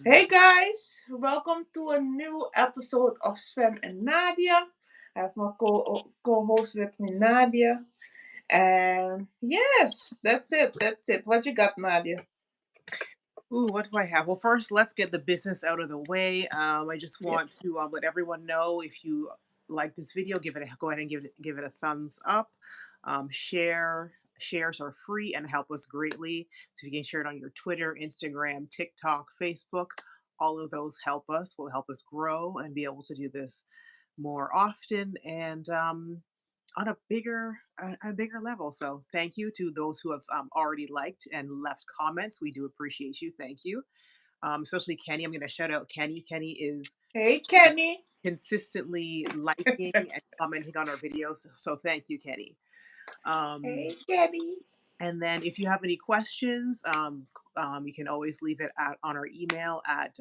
Hey guys, welcome to a new episode of Sven and Nadia. I have my co-host with me, Nadia, and yes, that's it. That's it. What you got, Nadia? Ooh, what do I have? Well, first, let's get the business out of the way. I just Yeah. want to let everyone know if you like this video, go ahead and give it a thumbs up. Shares are free and help us greatly. So if you can share it on your Twitter, Instagram, TikTok, Facebook, all of those help us. Will help us grow and be able to do this more often and on a bigger level. So thank you to those who have already liked and left comments. We do appreciate you. Thank you, especially Kenny. I'm going to shout out Kenny. Kenny Hey, is Kenny. consistently liking and commenting on our videos. So thank you, Kenny. Um, Hey, Kenny. and then if you have any questions, you can always leave it on our email at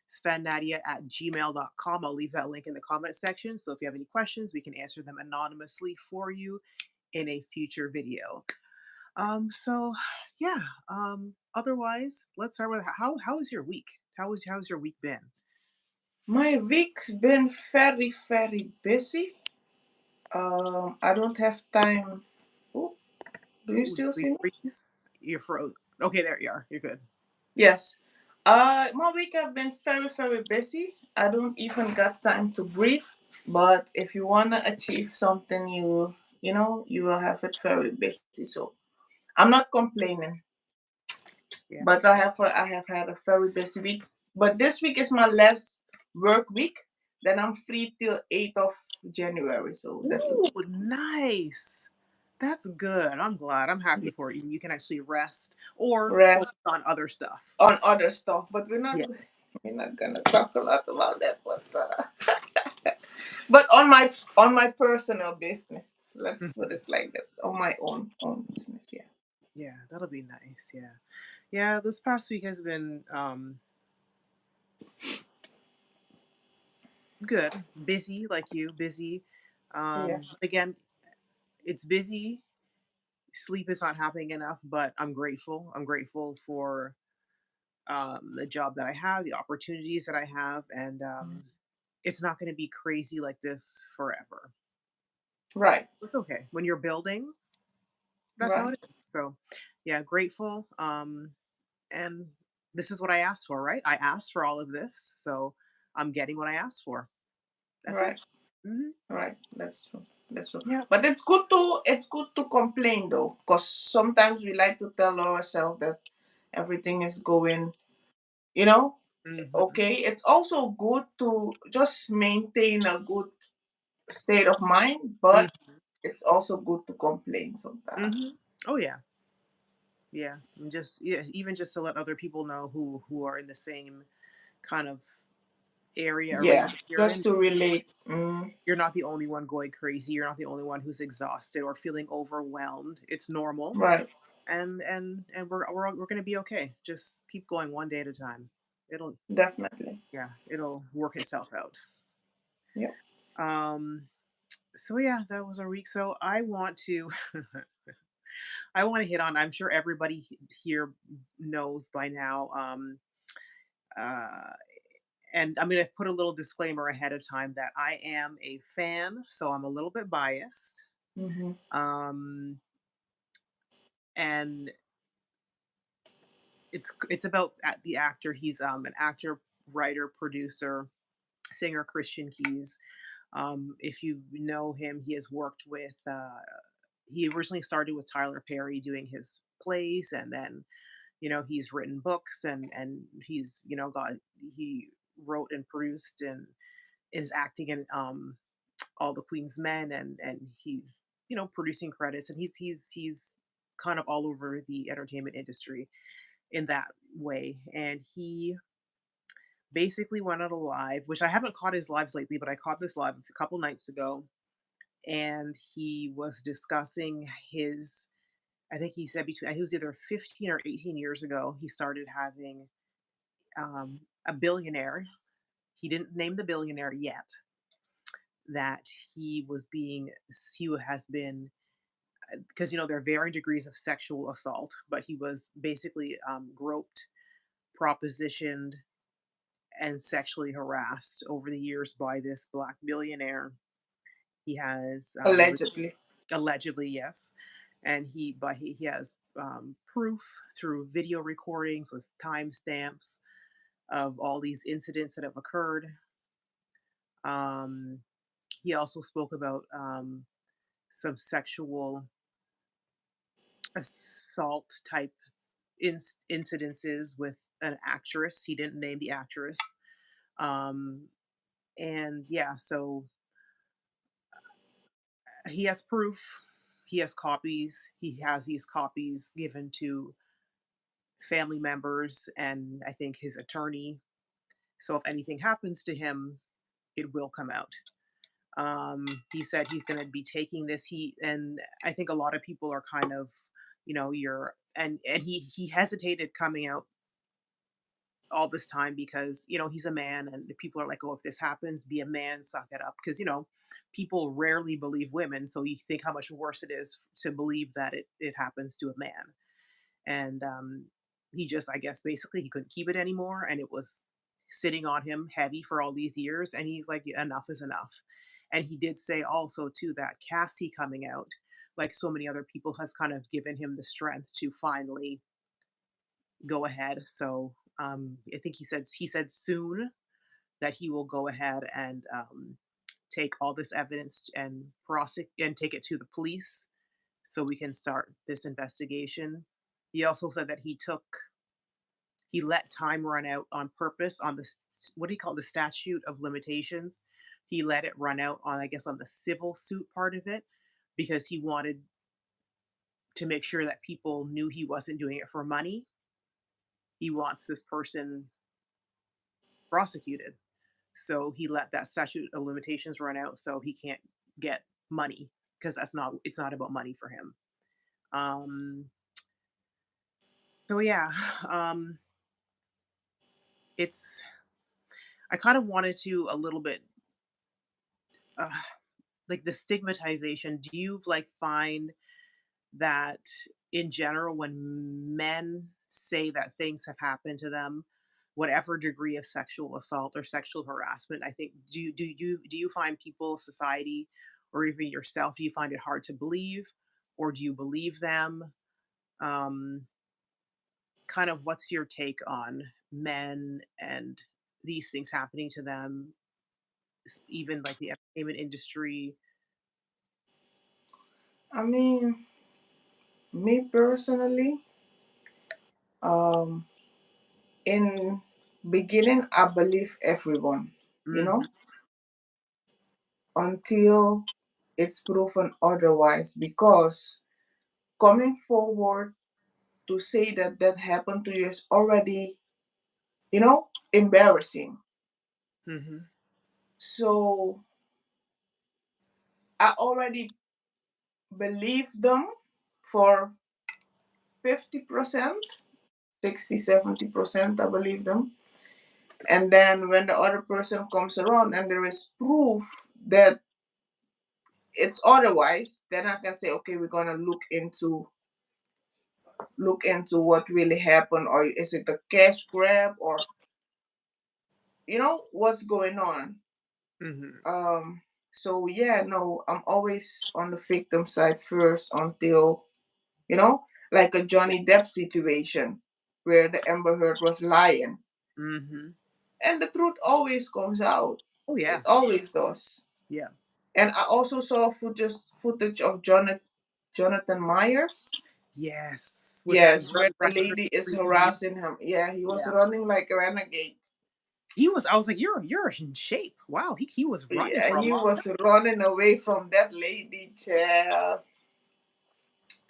svennadia@gmail.com. I'll leave that link in the comment section. So if you have any questions, we can answer them anonymously for you in a future video. So yeah. Otherwise, let's start with how was your week? How's your week been? My week's been very, very busy. I don't have time. Oh, do you Ooh, did still we see me? freeze? You're froze. Okay, there you are. You're good. Yes. My week have been very, very busy. I don't even got time to breathe. But if you wanna achieve something, you will have it very busy. So I'm not complaining. Yeah. But I have had a very busy week. But this week is my last work week. Then I'm free till 8th of January. So that's a Ooh, nice. That's good. I'm glad. I'm happy good for you. You can actually rest or focus rest on other stuff. on other stuff. But Yeah. we're not gonna talk a lot about that. But on my personal business, let's put Mhm. it like that. On my own business, yeah. Yeah, that'll be nice. Yeah. Yeah, this past week has been good. Busy like you, busy. Yeah. Again, it's busy. Sleep is not happening enough, but I'm grateful. I'm grateful for the job that I have, the opportunities that I have, and it's not going to be crazy like this forever. Right. It's okay. When you're building, that's how Right. it is. So, yeah, grateful. And this is what I asked for, right? I asked for all of this, so I'm getting what I asked for. That's it. Right. Hmm. Right. That's true. That's true. Yeah. But it's good to complain though, because sometimes we like to tell ourselves that everything is going, you know, Hmm. okay. It's also good to just maintain a good state of mind, Hmm. but it's also good to complain sometimes. Hmm. Oh yeah, yeah. And just yeah, even just to let other people know who are in the same kind of area or region Yeah, that you're just in. to relate. Mm, You're not the only one going crazy. You're not the only one who's exhausted or feeling overwhelmed. It's normal, right. and we're gonna be okay. Just keep going one day at a time. It'll Definitely. Yeah, it'll work itself out. Yeah. Um, so yeah, that was our week. So I want to I want to hit on. I'm sure everybody here knows by now. Uh, and I'm going to put a little disclaimer ahead of time that I am a fan, so I'm a little bit biased. Mm-hmm. Um, and it's about the actor. He's an actor, writer, producer, singer Christian Keys. If you know him, he has worked with. He originally started with Tyler Perry doing his plays, and then he's written books, and he's got he wrote and produced and is acting in all the Queen's Men, and he's producing credits, and he's kind of all over the entertainment industry in that way. And he basically went on a live, which I haven't caught his lives lately, but I caught this live a couple nights ago, and he was discussing his. I think he said between, he was either 15 or 18 years ago, he started having a billionaire. He didn't name the billionaire yet. That he has been, because there are varying degrees of sexual assault, but he was basically groped propositioned and sexually harassed over the years by this black billionaire. He has Allegedly. allegedly, yes, and he has proof through video recordings with timestamps of all these incidents that have occurred. Um, he also spoke about some sexual assault type incidences with an actress. He didn't name the actress. Um, and yeah, so he has proof. He has copies. He has these copies given to family members and I think his attorney. So if anything happens to him, it will come out. He said he's going to be taking this heat, and I think a lot of people are kind of, you're and he hesitated coming out all this time because he's a man, and the people are like, oh, if this happens, be a man, suck it up, because people rarely believe women, so you think how much worse it is to believe that it happens to a man. And he just, I guess, basically he couldn't keep it anymore, and it was sitting on him heavy for all these years, and he's like, "Yeah, enough is enough." And he did say also too that Cassie coming out, like so many other people, has kind of given him the strength to finally go ahead. So I think he said soon that he will go ahead and take all this evidence and prosecute and take it to the police so we can start this investigation. He also said that he let time run out on purpose on the what do you call the statute of limitations. He let it run out on, I guess, on the civil suit part of it because he wanted to make sure that people knew he wasn't doing it for money. He wants this person prosecuted. So he let that statute of limitations run out so he can't get money because it's not about money for him. Um so yeah, um it's I kind of wanted to a little bit uh, like the stigmatization. Do you like find that in general when men say that things have happened to them, whatever degree of sexual assault or sexual harassment, I think do you find people, society, or even yourself, do you find it hard to believe, or do you believe them? Um, Kind of what's your take on men and these things happening to them, even like the entertainment industry? I mean, me personally, um, in beginning, I believe everyone, you know, Hmm. until it's proven otherwise. Because coming forward to say that that happened to you is already, embarrassing. Hmm. So I already believe them for 50%, 60, 70%, I believe them. And then when the other person comes around and there is proof that it's otherwise, then I can say, okay, we're gonna look into what really happened, or is it a cash grab, or what's going on. Hmm. Um, so yeah, no, I'm always on the victim side first until, you know, like a Johnny Depp situation where the Amber Heard was lying. Hmm. And the truth always comes out. Oh It yeah. always does. Yeah. And I also saw footage of Jonathan Myers. Yes, with that Yes, where the record lady is review. harassing him. Yeah, he was Yeah. running like a renegade. I was like, "You're in shape. Wow, he was running Yeah, for a he long was time." running away from that lady, child.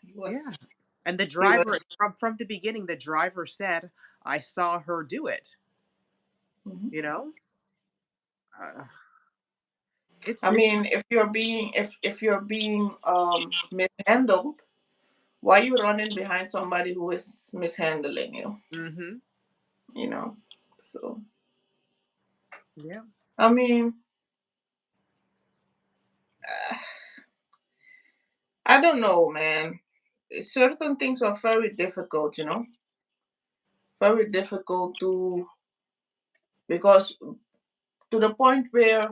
He Yeah. was, And the he driver was. from the beginning, the driver said, "I saw her do it." Mhm. You know? Uh, I it's mean, if you're being mishandled, why you running behind somebody who is mishandling you? mhm. You know. So Yeah. I mean, I don't know, man. Certain things are very difficult, very difficult to, because to the point where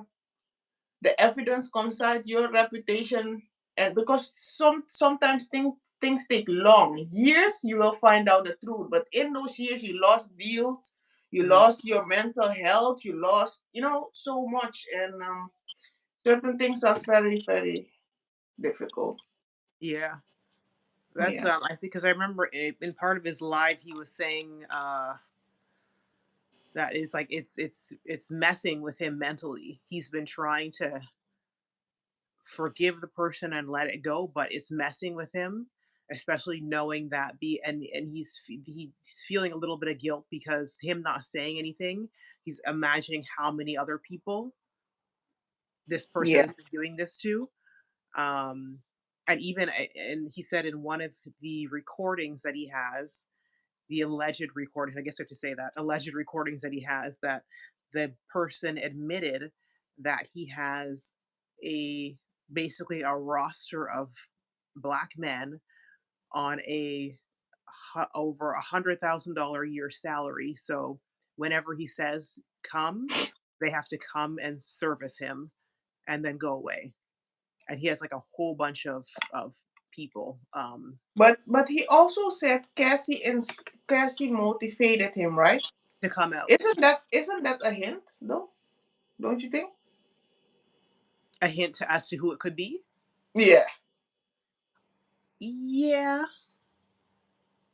the evidence comes out, your reputation, and because sometimes things take long years, you will find out the truth. But in those years, you lost deals, you Mhm. lost your mental health, you lost, so much, and certain things are very, very difficult. Yeah. That's Yeah, I think because I remember in part of his live he was saying that it's like it's messing with him mentally. He's been trying to forgive the person and let it go, but it's messing with him, especially knowing that be and he's feeling a little bit of guilt because him not saying anything, he's imagining how many other people this person yeah. has been doing this to. Um and even and he said in one of the recordings that he has, the alleged recordings, I guess we have to say that, alleged recordings that he has, that the person admitted that he has a basically a roster of black men on a over $100,000 a year salary. So whenever he says come, they have to come and service him and then go away. And he has like a whole bunch of people But he also said Cassie motivated him, right? to come out. Isn't that a hint though? Don't you think? A hint as to who it could be. Yeah, Yeah,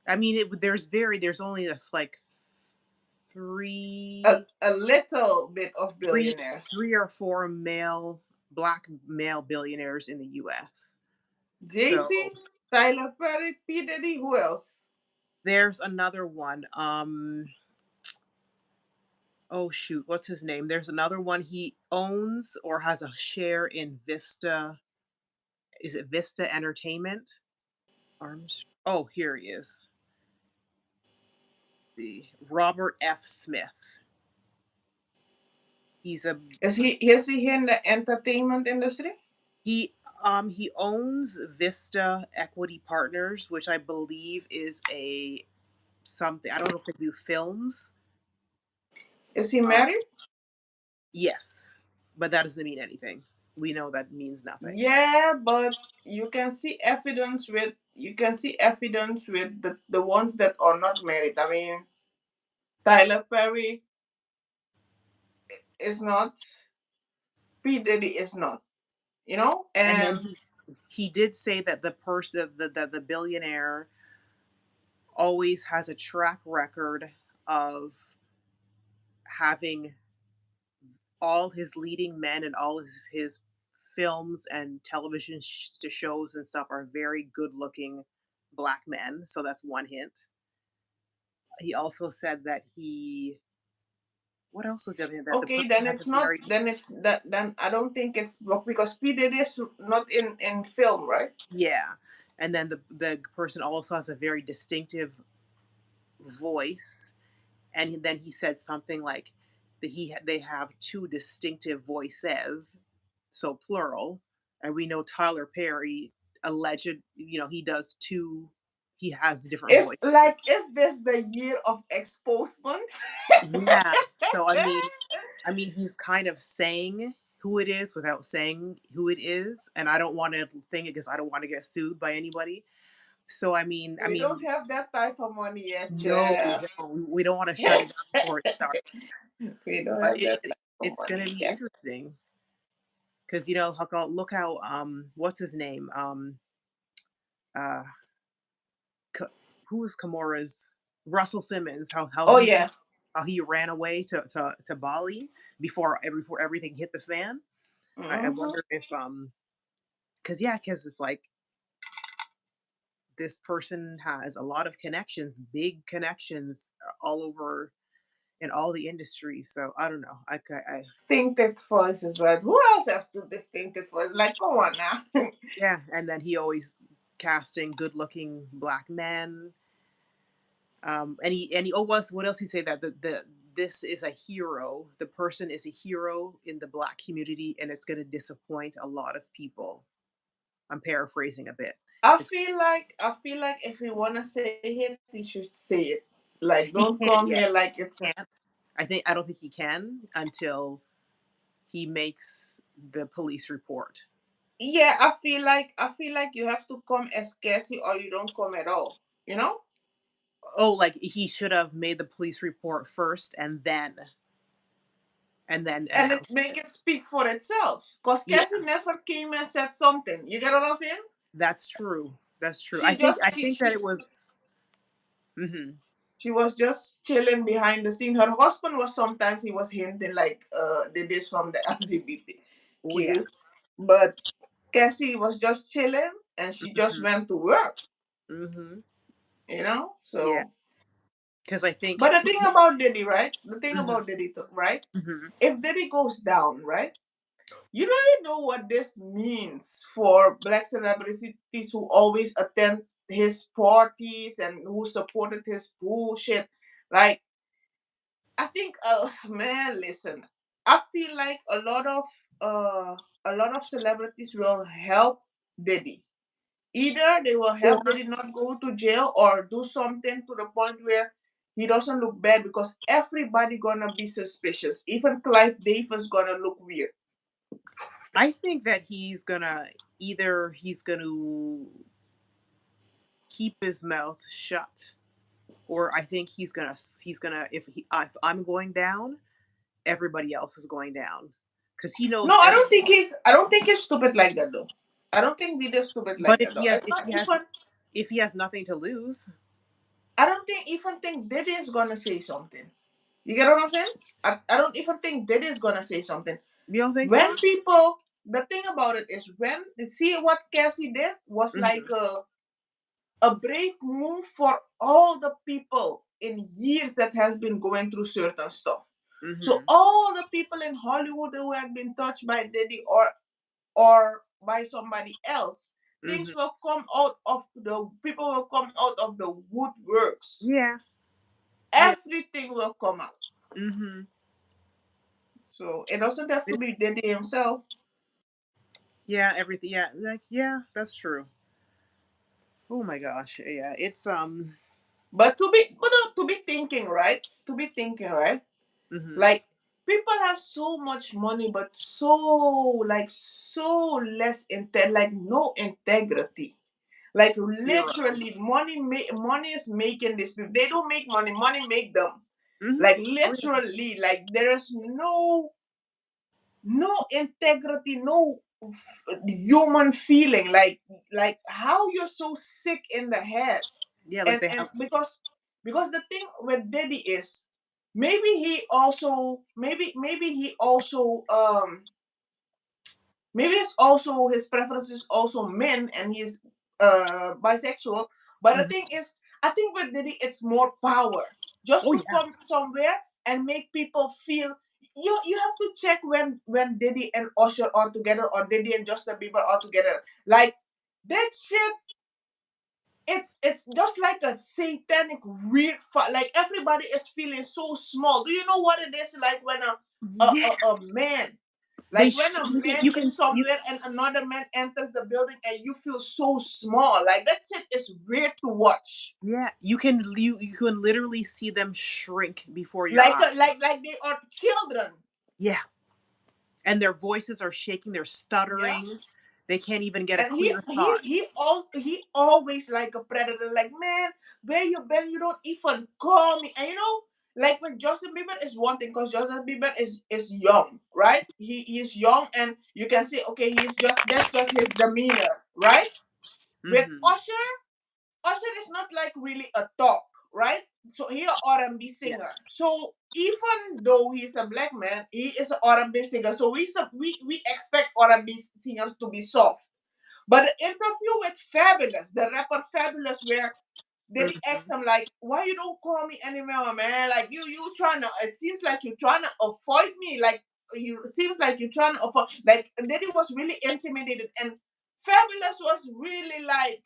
I mean, there's only like a, three, a little bit of three, billionaires. 3 or 4 black male billionaires in the U.S. So JC, Tyler Perry, P Diddy, who else? there's another one. Oh shoot, what's his name? There's another one. He owns or has a share in Vista. Is it Vista Entertainment? Arms. Oh, here he is. The Robert F. Smith. He's a Is he in the entertainment industry? he owns Vista Equity Partners, which I believe is a something. I don't know if they do films. Is he Uh, married? yes, but that doesn't mean anything. We know that means nothing. Yeah, but you can see evidence with the ones that are not married. I mean, Tyler Perry is not, P Diddy is not, And then and he did say that the person, the billionaire, always has a track record of having all his leading men and all his films and television shows and stuff are very good looking black men. So that's one hint. He also said that he what else was the other hint? That the okay, person then has a it's not. very Then it's that. Then I don't think it's because P Diddy is not in film, right? yeah. And then the person also has a very distinctive voice. And then he said something like that they have two distinctive voices, so plural. And we know Tyler Perry alleged, he does two. He has different It's voices. like, is this the year of exposement? Yeah. So I mean, he's kind of saying who it is without saying who it is, and I don't want to think it because I don't want to get sued by anybody. So I We don't mean, have that type of money yet, no, we Jeff. don't. We don't want to shut it down before it starts. We don't But have that type of it's gonna money be yet. interesting because look how what's his name uh K- who was Kimura's Russell Simmons, Oh yeah. how he ran away to Bali before everything hit the fan. I Hmm. wonder if because it's like this person has a lot of connections, big connections all over in all the industries. So I don't know. I Distinctive voices, right? Who else have two distinctive voices? Like, come on now. yeah, and then he always casting good-looking black men. And he oh what else he say that the this is a hero. The person is a hero in the black community, and it's going to disappoint a lot of people. I'm paraphrasing a bit. I It's feel like I feel like if he wanna say it, he should say it. Like, He don't can't come yet. here like it's. Can't. I don't think he can until he makes the police report. Yeah, I feel like you have to come as Cassie or you don't come at all. You know, Oh, like he should have made the police report first and then and it announced make it. it speak for itself. Cause Yeah, Cassie never came and said something. You get what I'm saying? that's true. That's true. She I just think that it was. Hmm. she was just chilling behind the scene. Her husband was sometimes he was hinting like did this from the Oh yeah. LGBTQ, but Cassie was just chilling and she just Hmm. went to work. Hmm. You know, Yeah, so. because I think. But the thing about Diddy, right? The thing Hmm. about Diddy, right? Hmm. If Diddy goes down, right? You know what this means for black celebrities who always attend his parties and who supported his bullshit. Like, I think, man, listen, I feel like a lot of celebrities will help Diddy. Either they will Or help Diddy not go to jail or do something to the point where he doesn't look bad because everybody gonna be suspicious. Even Clive Davis gonna look weird. I think that he's gonna either he's gonna keep his mouth shut, or I think he's gonna if I'm going down, everybody else is going down because he No, knows every. I don't think he's stupid like that though. I don't think Diddy's stupid But like that though. It's not even if he has nothing to lose, I don't think even think Diddy is gonna say something. You get what I'm saying? I don't even think Diddy is gonna say something. you don't think so? When people the thing about it is when see what Cassie did was like Hmm. a brave move for all the people in years that has been going through certain stuff. So Hmm. all the people in Hollywood who had been touched by Diddy or by somebody else, things Hmm. will come out of the people will come out of the woodworks. Yeah. Yeah. Everything will come out. Hmm. So it doesn't have to be Diddy himself. Yeah. Everything. Yeah. Like yeah, that's true. Oh my gosh. Yeah. It's. But to be thinking, right? To be thinking, right? Hmm. Like people have so much money, but so less like no integrity. Like Zero. literally, money is making this. They don't make money. Money make them. Hmm. Like Oh yeah. literally, like there is no integrity, no human feeling. Like how you're so sick in the head, Yeah. Like they and have. because the thing with Diddy is maybe he also maybe it's also his preference is also men and he's bisexual. But the Mhm. thing is, I think with Diddy it's more power. Just Oh to yeah. come somewhere and make people feel you have to check when Diddy and Usher are together or Diddy and Justin Bieber are together. Like that shit, it's just like a satanic weird fight. Like everybody is feeling so small. Do you know what it is like when Yes. a man, They like when a man you is can you somewhere and another man enters the building and you feel so small. Like that shit is weird to watch. yeah, you can literally see them shrink before your Like eyes. like they are children. Yeah, and their voices are shaking, they're Yeah. stuttering. They can't even get a And clear thought. he always like a predator. Like man, where you been? You don't even call me. And you know, like when Justin Bieber is one thing, because Justin Bieber is young, right? He's young, and you can say okay, he's just that's just his demeanor, right? With Mhm. Usher is not like really a talk, right? So he a R&B Yeah. singer. So even though he's a black man, he is an R&B singer. So we expect R&B singers to be soft. But the interview with Fabulous, the rapper Fabulous, where Diddy asked Mhm. him like, "Why you don't call me anymore, man? Like you trying to? It seems like you're trying to avoid me. Like you it seems like you're trying to avoid." Like Diddy was really intimidated, and Fabulous was really like,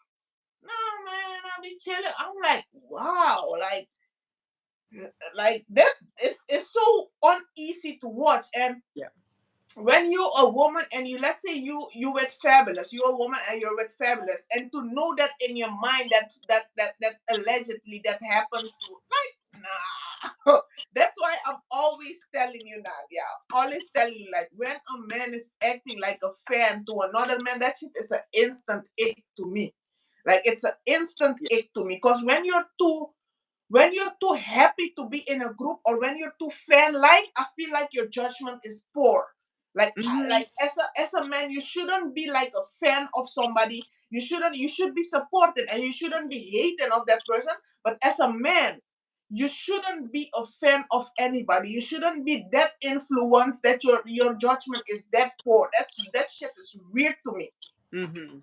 "No, man, I'll be chilling." I'm like, wow, like that. It's so uneasy to watch, and Yeah. when you're a woman and you let's say you with Fabulous, you're a woman and you're with Fabulous, and to know that in your mind that allegedly that happened to, like nah. That's why I'm always telling you, Nadia. Always telling you, like, when a man is acting like a fan to another man, that shit is an instant ick to me. Like, it's an instant Yeah. ick to me. Because when you're too happy to be in a group, or when you're too fan like, I feel like your judgment is poor. Like, Hmm. like as a man, you shouldn't be like a fan of somebody. You should be supported, and you shouldn't be hating of that person. But as a man, you shouldn't be a fan of anybody. You shouldn't be that influenced that your judgment is that poor. That shit is weird to me. Hmm.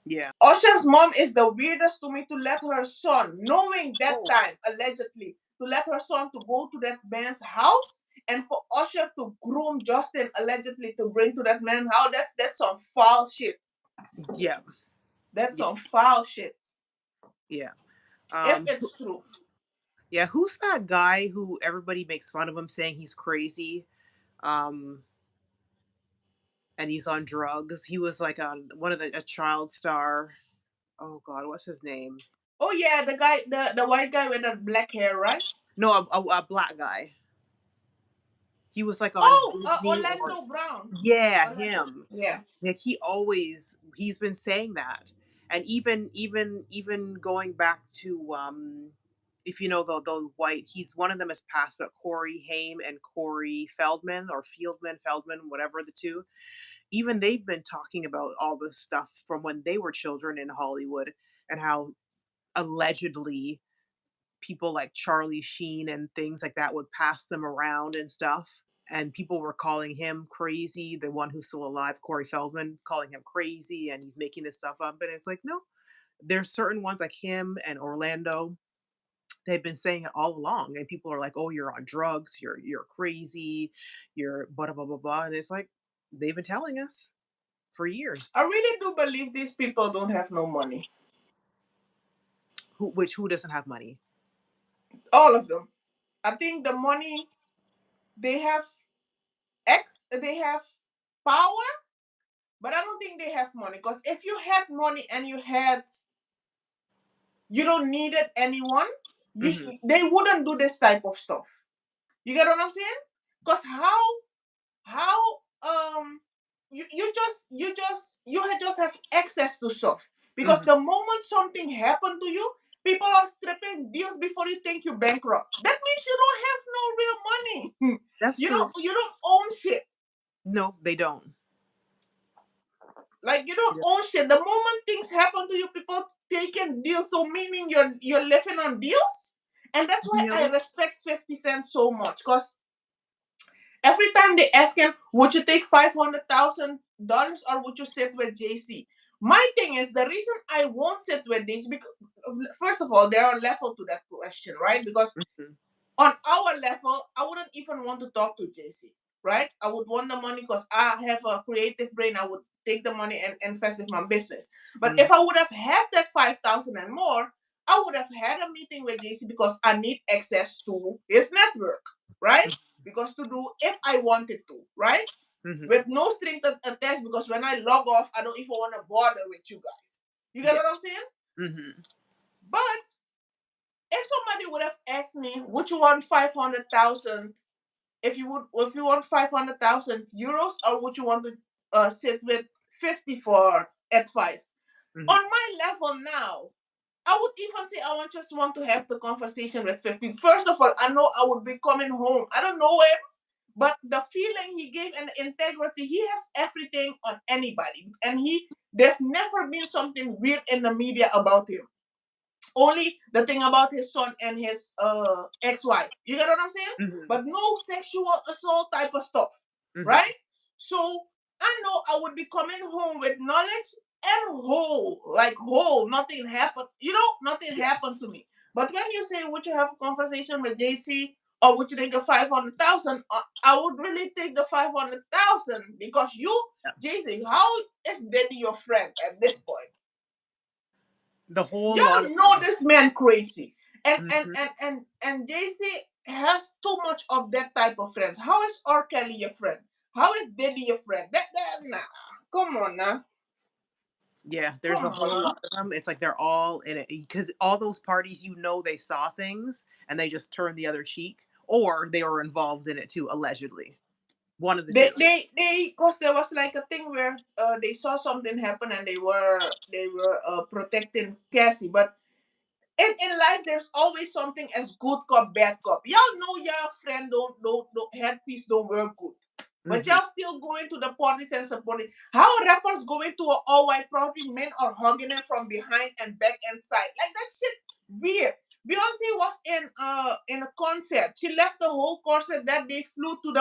Yeah. Usher's mom is the weirdest to me, to let her son, knowing that Oh, time, allegedly, to let her son to go to that man's house, and for Usher to groom Justin, allegedly, to bring to that man's house. That's some foul shit. yeah. That's Yeah. some foul shit. Yeah. If Um, it's true. yeah. Who's that guy who everybody makes fun of him saying he's crazy? Um, and he's on drugs. He was like on one of a child star. Oh God, what's his name? Oh yeah, the guy, the white guy with the black hair, right? No, a black guy. He was like on Oh, Disney or Orlando Brown. yeah, Orlando. him. Yeah. Like he's been saying that, and even going back to if you know the white, he's one of them has passed, but Corey Haim and Corey Feldman or Feldman, whatever the two. Even they've been talking about all this stuff from when they were children in Hollywood, and how allegedly people like Charlie Sheen and things like that would pass them around and stuff. And people were calling him crazy, the one who's still alive, Corey Feldman, calling him crazy and he's making this stuff up. And it's like, no, there's certain ones like him and Orlando. They've been saying it all along. And people are like, oh, you're on drugs, you're crazy, you're blah blah blah blah. And it's like they've been telling us for years. I really do believe these people don't have no money. Who doesn't have money? All of them. I think the money they have they have power, but I don't think they have money. Because if you had money and you don't needed anyone, Hmm. they wouldn't do this type of stuff. You get what I'm saying? Because how you just have access to stuff. Because Hmm. the moment something happened to you, people are stripping deals before you think you bankrupt. That means you don't have no real money. That's you true. don't you don't own shit. No, they don't. Like, you don't own shit. The moment things happen to you, people taking deals. So meaning you're living on deals, and that's why I Deals. respect 50 Cent so much. Cause every time they ask him, would you take $500,000 or would you sit with JC? My thing is, the reason I won't sit with this, because first of all, there are levels to that question, right? Because Mhm. on our level, I wouldn't even want to talk to JC, right? I would want the money because I have a creative brain. I would take the money and invest in my business. But Mhm. if I would have had that 5,000 and more, I would have had a meeting with JC because I need access to his network, right? Because to do if I wanted to, right? Mhm. With no string attached, because when I log off, I don't even want to bother with you guys. You get Yeah. what I'm saying? Mhm. But if somebody would have asked me, would you want 500,000, if you want 500,000 euros, or would you want to sit with 50 for advice? Mhm. On my level now, I would even say I just want to have the conversation with 50. First of all, I know I would be coming home. I don't know him, but the feeling he gave and the integrity, he has everything on anybody. And there's never been something weird in the media about him. Only the thing about his son and his ex-wife. You get what I'm saying? Mhm. But no sexual assault type of stuff, Mhm. right? So I know I would be coming home with knowledge and whole, like whole. Nothing happened. Nothing Yeah. happened to me. But when you say, would you have a conversation with JC, or would you take the 500,000? I would really take the 500,000, because Yeah. JC, how is Daddy your friend at this point? The whole lot of Y'all know them. this man crazy, and and Mhm. and and and JC has too much of that type of friends. How is R. Kelly your friend? How is Diddy your friend? That nah, come on now. Yeah, there's a whole Uh-huh. lot of them. It's like they're all in it because all those parties, they saw things and they just turned the other cheek, or they were involved in it too, allegedly. One of the two. Because there was like a thing where they saw something happen and they were protecting Cassie, but in life there's always something as good cop bad cop. Y'all know your friend don't headpiece don't work good, but Hmm. y'all still going to the parties and supporting. How rappers going to an all white party, men are hugging them from behind and back and side, like that shit weird. Beyonce was in a concert. She left the whole concert that day, flew to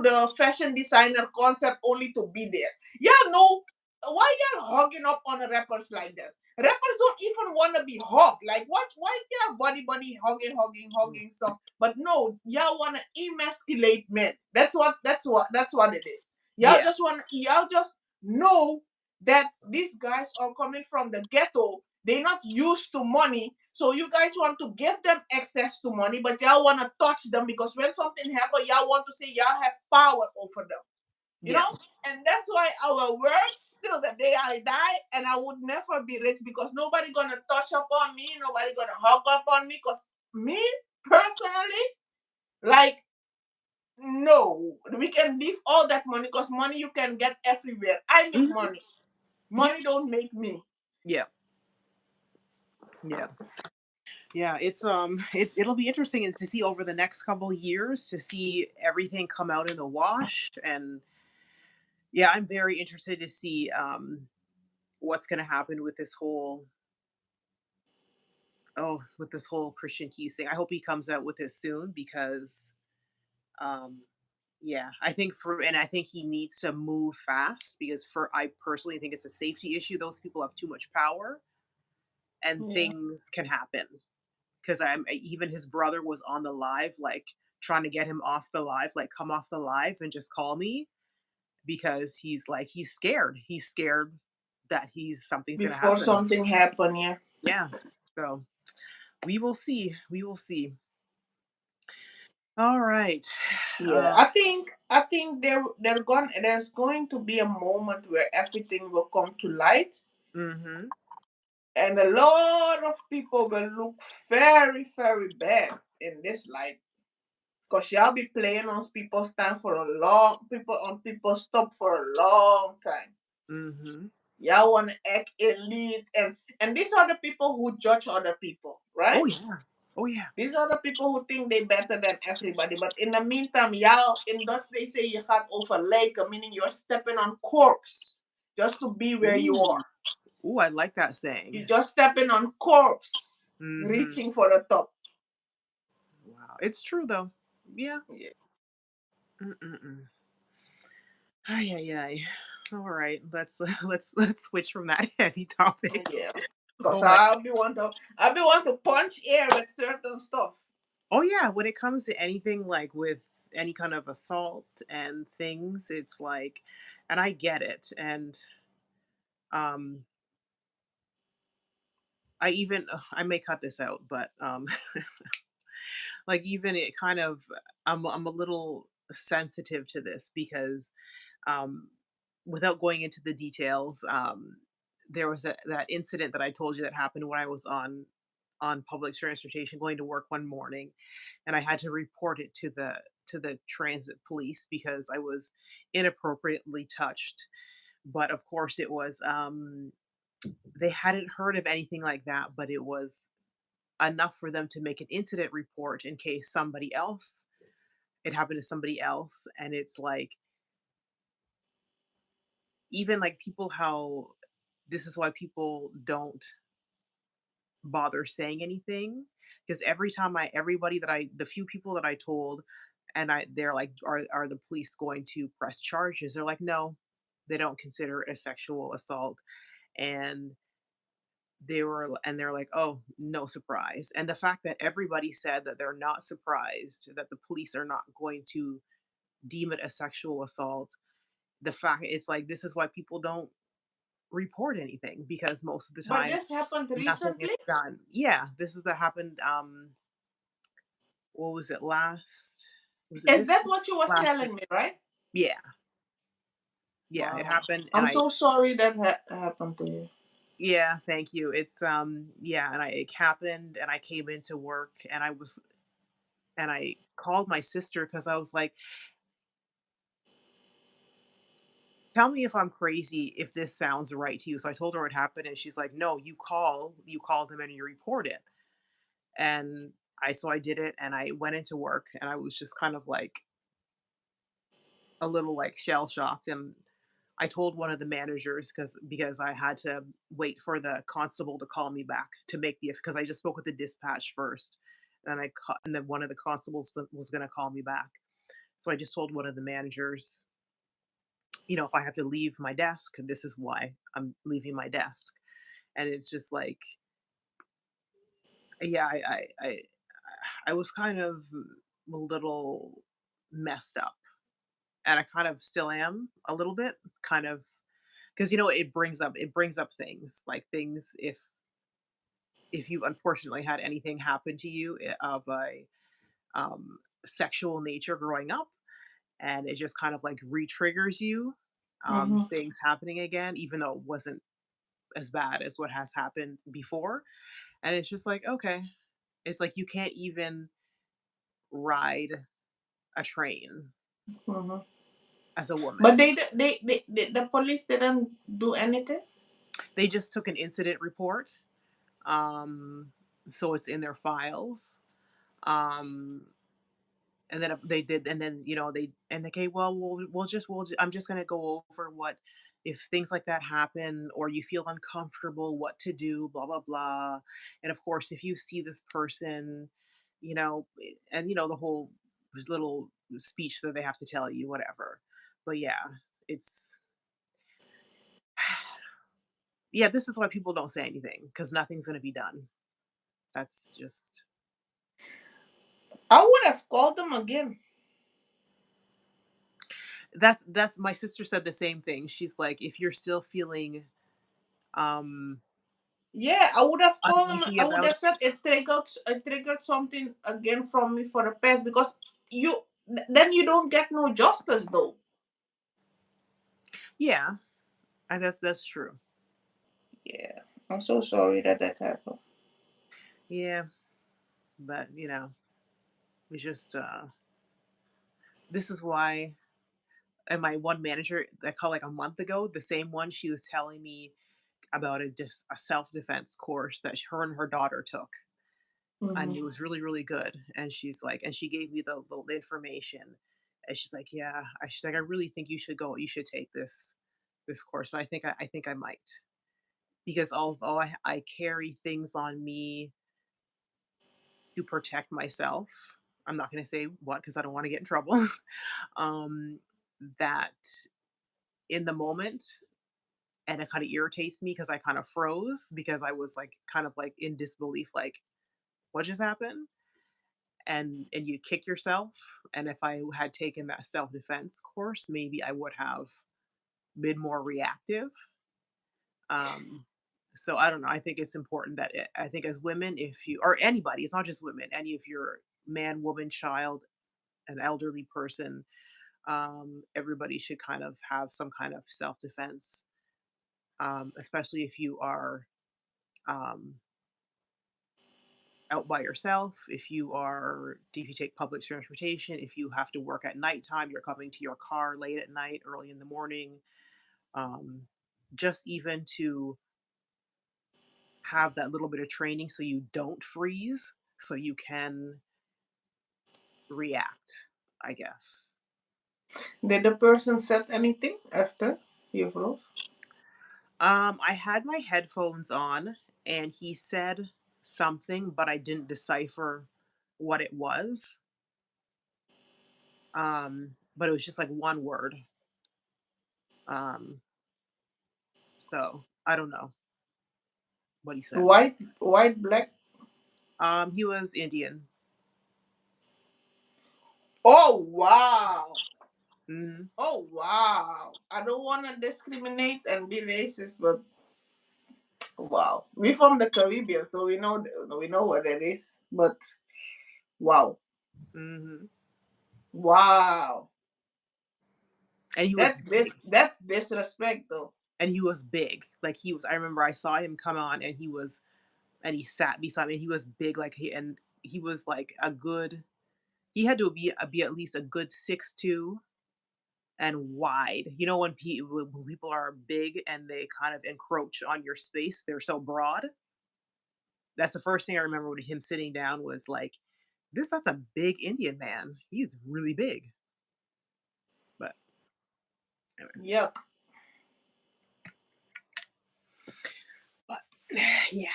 the fashion designer concert only to be there. Y'all know why y'all hugging up on the rappers like that? Rappers don't even want to be hugged. Like what? Why y'all buddy hugging stuff? But no, y'all want to emasculate men. That's what it is. Y'all Yeah. just want y'all just know that these guys are coming from the ghetto. They're not used to money, so you guys want to give them access to money, but y'all want to touch them because when something happens, y'all want to say y'all have power over them. You Yeah. know, and that's why I will work till the day I die, and I would never be rich because nobody gonna touch upon me, nobody gonna hug up on me. Cause me personally, like, no, we can leave all that money because money you can get everywhere. I make Hmm. money. Yeah. Money don't make me. Yeah. Yeah. Yeah. It'll be interesting to see over the next couple of years to see everything come out in the wash. And yeah, I'm very interested to see what's gonna happen with this whole Christian Keys thing. I hope he comes out with it soon because um yeah, I think he needs to move fast because I personally think it's a safety issue. Those people have too much power and Yeah. things can happen. Because even his brother was on the live, like trying to get him off the live, like come off the live and just call me because he's scared. He's scared that he's something's gonna Before happen. something happen, yeah. Yeah. So we will see. We will see. All right. Yeah. Uh, I think there's going to be a moment where everything will come to light, mhm. and a lot of people will look very, very bad in this light. Because y'all be playing on people's time for a long people on people's stop for a long time. Mhm. Y'all wanna act elite, and these are the people who judge other people, Oh right? yeah. Oh yeah. These are the people who think they better than everybody. But in the meantime, y'all in Dutch they say you gaat over leken, meaning you're stepping on corpse just to be where you Ooh. are. Ooh, I like that saying. You're just stepping on corpse, Mhm. reaching for the top. Wow. It's true though. Yeah. Yeah. Mm-mm-mm. Ay, ay, ay. All right. Let's switch from that heavy topic. Yeah. Cause Oh my. I'll be want to punch air with certain stuff. Oh yeah, when it comes to anything like with any kind of assault and things, it's like, and I get it. And um I may cut this out, but like even it kind of I'm a little sensitive to this because um without going into the details, there was that incident that I told you that happened when I was on public transportation going to work one morning, and I had to report it to the transit police because I was inappropriately touched. But of course it was they hadn't heard of anything like that, but it was enough for them to make an incident report in case it happened to somebody else. And it's like, even like people, how this is why people don't bother saying anything, because every time the few people that I told, and they're like, are the police going to press charges? They're like, no, they don't consider it a sexual assault. And they're like, oh, no surprise. And the fact that everybody said that they're not surprised that the police are not going to deem it a sexual assault, the fact it's like, this is why people don't report anything, because most of the But time this happened nothing is recently. done. Yeah, this is what happened. What was it last? Was it Is this that what you was last week? telling me, right? Yeah, yeah, it Wow. happened, and I'm so sorry that happened to you. Yeah, thank you. It's yeah, and it happened and I came into work and I called my sister because I was like, tell me if I'm crazy, if this sounds right to you. So I told her what happened and she's like, no, you call them and you report it. And I did it and I went into work and I was just kind of like a little like shell shocked. And I told one of the managers because I had to wait for the constable to call me back to make the because I just spoke with the dispatch first, and and then one of the constables was going to call me back. So I just told one of the managers, if I have to leave my desk, this is why I'm leaving my desk. And it's just like, yeah, I was kind of a little messed up, and I kind of still am a little bit, kind of, because it brings up things like things if you unfortunately had anything happen to you of a sexual nature growing up, and it just kind of like re-triggers you, Mm-hmm. things happening again, even though it wasn't as bad as what has happened before. And it's just like, okay, it's like you can't even ride a train Mm-hmm. as a But woman. the police didn't do anything. They just took an incident report, um, so it's in their files. Um, and then if they did, and then okay, well, I'm just gonna go over what if things like that happen or you feel uncomfortable, what to do, blah blah blah. And of course, if you see this person, and the whole little speech that they have to tell you, whatever. But yeah, it's yeah, this is why people don't say anything because nothing's gonna be done. That's just I would have called them again. that's my sister said the same thing. She's like, if you're still feeling um Yeah, I would have called them. uneasy I would about have it. said it triggered something again from me for the past because then you don't get no justice though. Yeah, and that's true. Yeah, I'm so sorry that happened. Yeah, but it's just this is why. And my one manager that I called like a month ago, the same one, she was telling me about a self defense course that her and her daughter took, and it Mm-hmm. was really really good. And she's like, and she gave me the information, and she's like, yeah, she's like, I really think you should go, you should take this course. And I think I might, because although I carry things on me to protect myself. I'm not going to say what because I don't want to get in trouble. um, that in the moment, and it kind of irritates me because I kind of froze because I was like kind of like in disbelief, like what just happened, and you kick yourself. And if I had taken that self defense course, maybe I would have been more reactive. Um, so I don't know. I think it's important that I think as women, if you or anybody, it's not just women, any if you're man, woman, child, an elderly person, everybody should kind of have some kind of self defense, especially if you are um, out by yourself, if you take public transportation, if you have to work at nighttime, you're coming to your car late at night, early in the morning, um, just even to have that little bit of training so you don't freeze, so you can react, I guess. Did the person said anything after you froze? I had my headphones on and he said something, but I didn't decipher what it was. But it was just like one word. Um, so I don't know what he said. White, black. He was Indian. Oh wow. Hmm. Oh wow. I don't want to discriminate and be racist, but wow. We from the Caribbean, so we know what it is. But wow. Hmm. Wow. And he was That's disrespect though. and he was big. Like he was. I remember I saw him come on, and he sat beside me. And he was big, and he was like a good. He had to be at least a good 6'2" and wide. You know when people are big and they kind of encroach on your space, they're so broad. That's the first thing I remember with him sitting down was like, that's a big Indian man. He's really big. But anyway. Yuck. But yeah.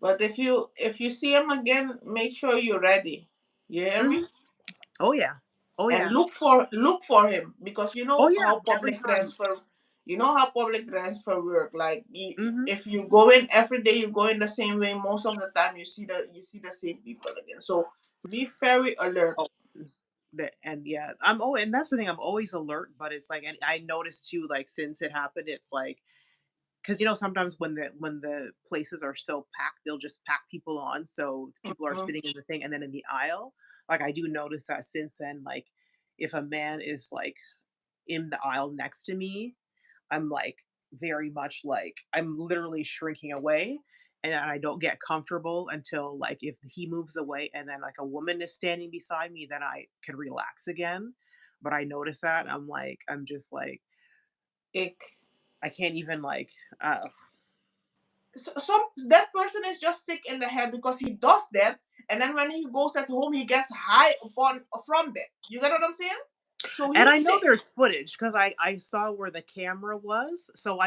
But if you see him again, make sure you're ready. You hear Hmm. me? Oh yeah. Oh And yeah. look for him, because Oh yeah. Every time. you know how public transfer work. Like, Hmm. if you go in every day, you go in the same way. Most of the time, you see the same people again. So be very alert. Oh, and yeah, and that's the thing. I'm always alert, but it's like, and I noticed too, like since it happened, it's like because sometimes when the places are so packed, they'll just pack people on, so people are Mhm. sitting in the thing and then in the aisle. Like I do notice that since then, like if a man is like in the aisle next to me, I'm like very much like I'm literally shrinking away. And I don't get comfortable until like if he moves away and then like a woman is standing beside me, then I can relax again. But I notice that I'm just like Ick. I can't even like Some that person is just sick in the head because he does that, and then when he goes at home, he gets high upon from that. You get what I'm saying? So and he's I know sick. there's footage because I saw where the camera was, so Hmm.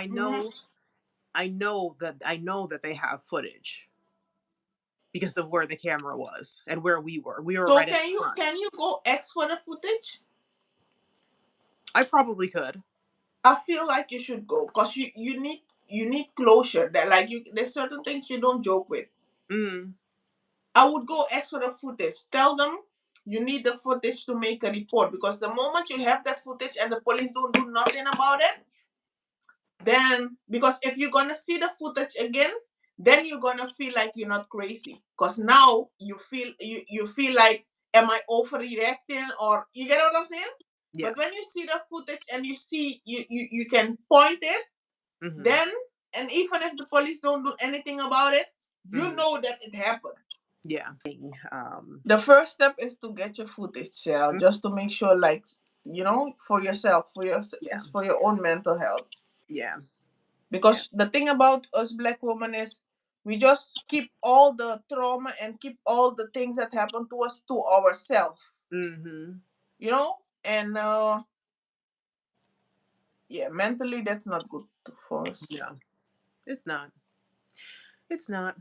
I know that they have footage because of where the camera was and where we were. We were So right in the can you front. can you go X for the footage? I probably could. I feel like you should go, because you need closure. That, like, there's certain things you don't joke with. Mm, I would go X for the footage. Tell them you need the footage to make a report, because the moment you have that footage and the police don't do nothing about it, then, because if you're gonna see the footage again, then you're gonna feel like you're not crazy, because now you feel like, am I overreacting, or you get what I'm saying? yeah. But when you see the footage and you can point it, Hmm. then, and even if the police don't do anything about it, you Hmm. know that it happened. Yeah. Um, The first step is to get your footage, mm, just to make sure, like, for yourself, yeah. for your own mental health. Yeah. Yeah. Because the thing about us black women is, we just keep all the trauma and keep all the things that happen to us to ourselves, Hmm. and yeah, mentally that's not good for us. No, it's not. It's not.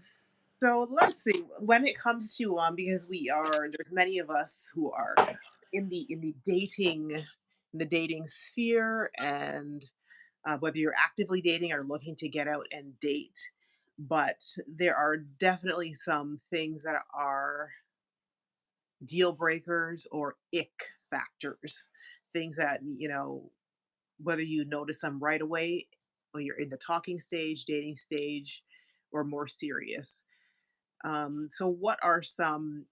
So let's see. When it comes to because there's many of us who are in the dating sphere, and whether you're actively dating or looking to get out and date, but there are definitely some things that are deal breakers or ick factors, things that whether you notice them right away when you're in the talking stage, dating stage, or more serious. So what are some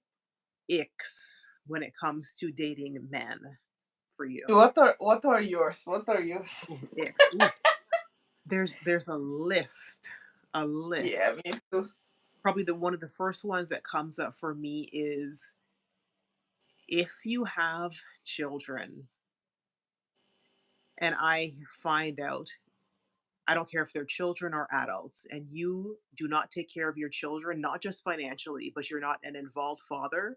icks when it comes to dating men for you? What are yours? Ooh, icks. Ooh, there's a Yeah, list. me too. Probably the one of the first ones that comes up for me is if you have children and I find out, I don't care if they're children or adults, and you do not take care of your children, not just financially, but you're not an involved father,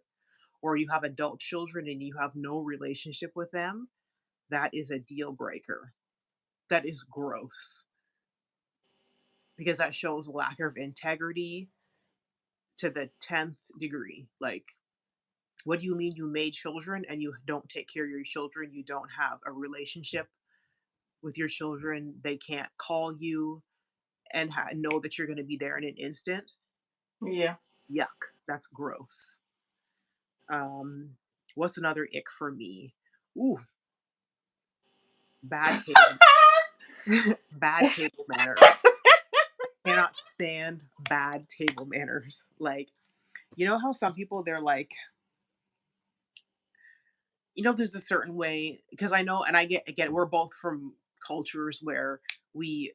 or you have adult children and you have no relationship with them, that is a deal breaker. That is gross because that shows lack of integrity to the 10th degree. Like, what do you mean you made children and you don't take care of your children? You don't have a relationship with your children. They can't call you and know that you're going to be there in an instant. Yeah. Yuck. That's gross. Um, what's another ick for me? Ooh, bad table bad table manners. Cannot stand bad table manners. Like, how some people they're like, there's a certain way because I know, and I get again, we're both from cultures where we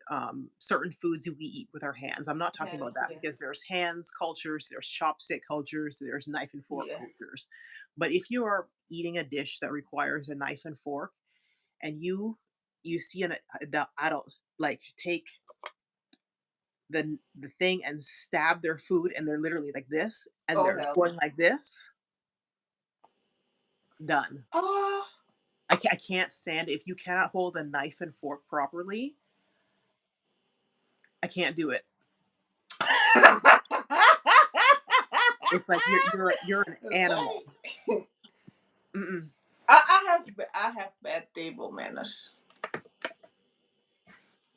certain foods we eat with our hands. I'm not talking about Hands, that yeah. because there's hands cultures, there's chopstick cultures, there's knife and fork Yeah. cultures. But if you are eating a dish that requires a knife and fork, and you see an adult like take the thing and stab their food, and they're literally like this, and Oh they're hell no. going like this, done. Ah. I can't stand if you cannot hold a knife and fork properly. I can't do it. It's like you're an animal. Right. Mm-mm. I have bad table manners.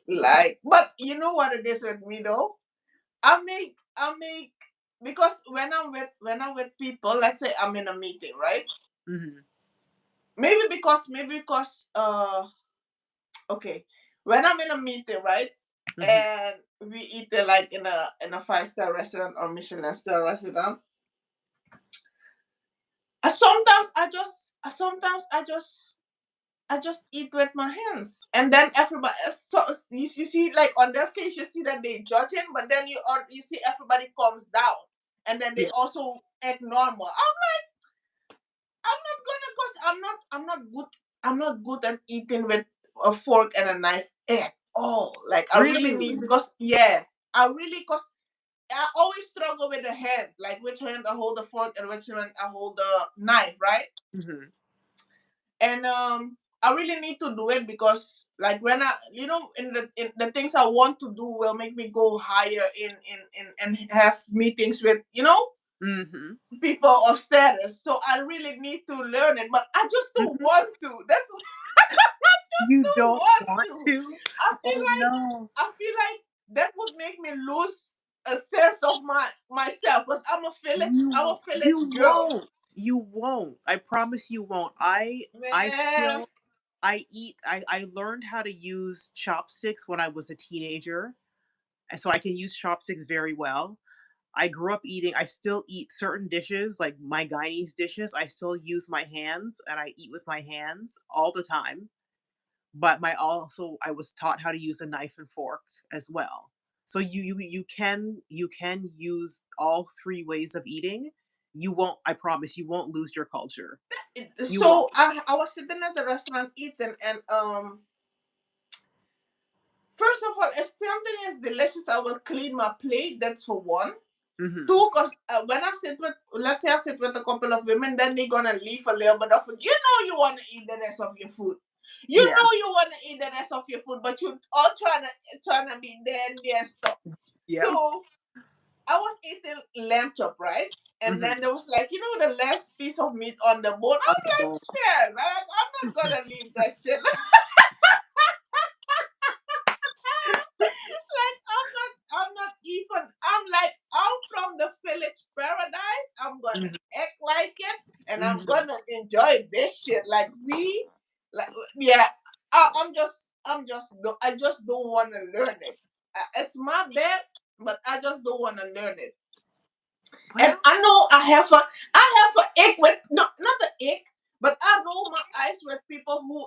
Like, but you know what it is with me though? I make because when I'm with people, let's say I'm in a meeting, right? Mhm. Maybe because okay, when I'm in a meeting, right, Mhm. and we eat it like in a 5-star restaurant or Michelin star restaurant. Sometimes I just eat with my hands, and then everybody. So you see, like on their face, you see that they judging, but then you see everybody calms down, and then they Yeah. also act normal. I'm not gonna, cause I'm not good. I'm not good at eating with a fork and a knife at all. Like I really Really? need, because yeah, I really, cause I always struggle with the hand, like which hand I hold the fork and which hand I hold the knife, right? Mhm. And I really need to do it, because like when I, in the things I want to do will make me go higher in and have meetings with Mhm. people of status. So I really need to learn it, but I just don't Mhm. want to. That's just You don't don't want want to. to? I feel Oh like no. I feel like that would make me lose a sense of myself, because I'm a village You girl, won't. You won't. I promise you won't. I man. still I learned how to use chopsticks when I was a teenager, and so I can use chopsticks very well. I grew up eating I still eat certain dishes, like my Guyanese dishes, I still use my hands and I eat with my hands all the time. But my also I was taught how to use a knife and fork as well. So you can use all three ways of eating. You won't I promise you won't lose your culture. You So won't. I was sitting at the restaurant eating, and first of all, if something is delicious, I will clean my plate. That's for one. Mhm. Two, because when I sit with, let's say I sit with a couple of women, then they're gonna leave a little bit of food. You want to eat the rest of your food. Yeah. You want to eat the rest of your food, but you all trying to be dandy and stuff. Yeah. So I was eating lamb chop, right? And Mhm. then there was, like, the last piece of meat on the bone. On I'm the like, bone. spare, like, I'm not gonna leave that shit. Like, I'm not even, I'm like, I'm from the village paradise. I'm gonna Mhm. act like it, and I'm Mhm. gonna enjoy this shit. Like, like, yeah. I just don't want to learn it. It's my bad, but I just don't want to learn it. And Well, I know I have a ick with, not the ick, but I roll my eyes with people who,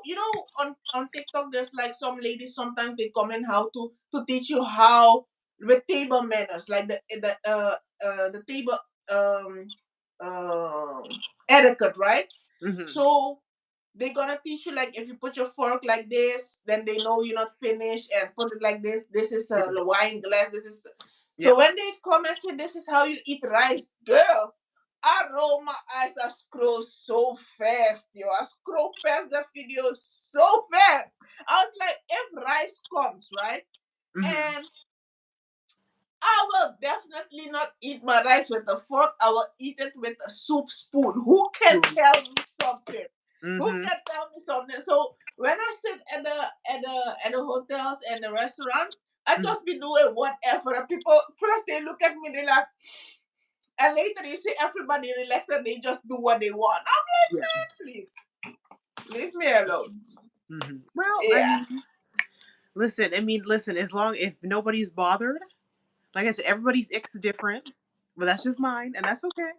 on TikTok there's like some ladies, sometimes they comment how to teach you how with table manners, like the table um etiquette, right? mhm. So they're gonna teach you, like, if you put your fork like this, then they know you're not finished, and put it like this. This is a Mhm. wine glass. This is so Yep. when they come and say this is how you eat rice, girl. I roll my eyes. I scroll so fast, yo. I scroll past the video so fast. I was like, if rice comes, right, Mhm. and I will definitely not eat my rice with a fork. I will eat it with a soup spoon. Who can Boom. tell me something? Who Mhm. can tell me something? So when I sit at the hotels and the restaurants, I Mhm. just be doing whatever. And people first they look at me, they like, and later you see everybody relax and they just do what they want. I'm like, Yeah. man, please leave me alone. Mhm. Well, Yeah, listen, as long if nobody's bothered, like I said, everybody's ick's different, but that's just mine, and that's okay.